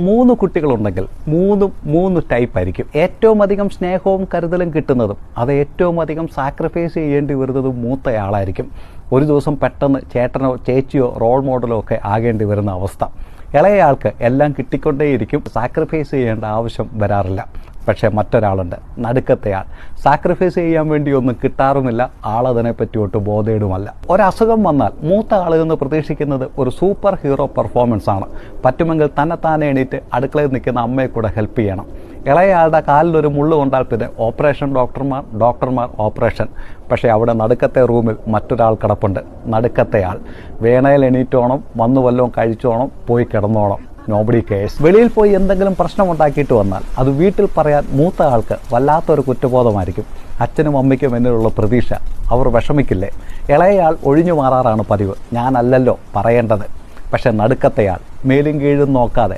3 കുട്ടികളുണ്ടെങ്കിൽ 3 type ആയിരിക്കും. ഏറ്റവും അധികം സ്നേഹവും കരുതലും കിട്ടുന്നതും അത് ഏറ്റവും അധികം സാക്രിഫൈസ് ചെയ്യേണ്ടി വരുന്നതും മൂത്തയാളായിരിക്കും. ഒരു ദിവസം പെട്ടെന്ന് ചേട്ടനോ ചേച്ചിയോ റോൾ മോഡലോ ഒക്കെ ആകേണ്ടി വരുന്ന അവസ്ഥ. ഇളയയാൾക്ക് എല്ലാം കിട്ടിക്കൊണ്ടേയിരിക്കും, സാക്രിഫൈസ് ചെയ്യേണ്ട ആവശ്യം വരാറില്ല. പക്ഷേ മറ്റൊരാളുണ്ട്, നടുക്കത്തെയാൾ. സാക്രിഫൈസ് ചെയ്യാൻ വേണ്ടി ഒന്നും കിട്ടാറുമില്ല, ആളതിനെപ്പറ്റി ഒട്ട് ബോധേടുമല്ല. ഒരസുഖം വന്നാൽ മൂത്ത ആളിൽ നിന്ന് പ്രതീക്ഷിക്കുന്നത് ഒരു സൂപ്പർ ഹീറോ പെർഫോമൻസ് ആണ്. പറ്റുമെങ്കിൽ തന്നെത്താനെ എണീറ്റ് അടുക്കളയിൽ നിൽക്കുന്ന അമ്മയെ കൂടെ ഹെൽപ്പ് ചെയ്യണം. ഇളയയാളുടെ കാലിലൊരു മുള്ളു കൊണ്ടാൽ പിന്നെ ഓപ്പറേഷൻ ഡോക്ടർമാർ ഓപ്പറേഷൻ. പക്ഷേ അവിടെ നടുക്കത്തെ റൂമിൽ മറ്റൊരാൾ കിടപ്പുണ്ട്, നടുക്കത്തെയാൾ. വേണയിൽ എണീറ്റോണം, വന്നു വല്ലതും കഴിച്ചോണം, പോയി കിടന്നോണം, നോബഡി കേസ്. വെളിയിൽ പോയി എന്തെങ്കിലും പ്രശ്നമുണ്ടാക്കിയിട്ട് വന്നാൽ അത് വീട്ടിൽ പറയാൻ മൂത്ത ആൾക്ക് വല്ലാത്തൊരു കുറ്റബോധമായിരിക്കും. അച്ഛനും അമ്മയ്ക്കും എന്നിലുള്ള പ്രതീക്ഷ, അവർ വിഷമിക്കില്ലേ? ഇളയയാൾ ഒഴിഞ്ഞു മാറാറാണ് പതിവ്, ഞാനല്ലല്ലോ പറയേണ്ടത്. പക്ഷെ നടുക്കത്തെയാൾ മേലും കീഴും നോക്കാതെ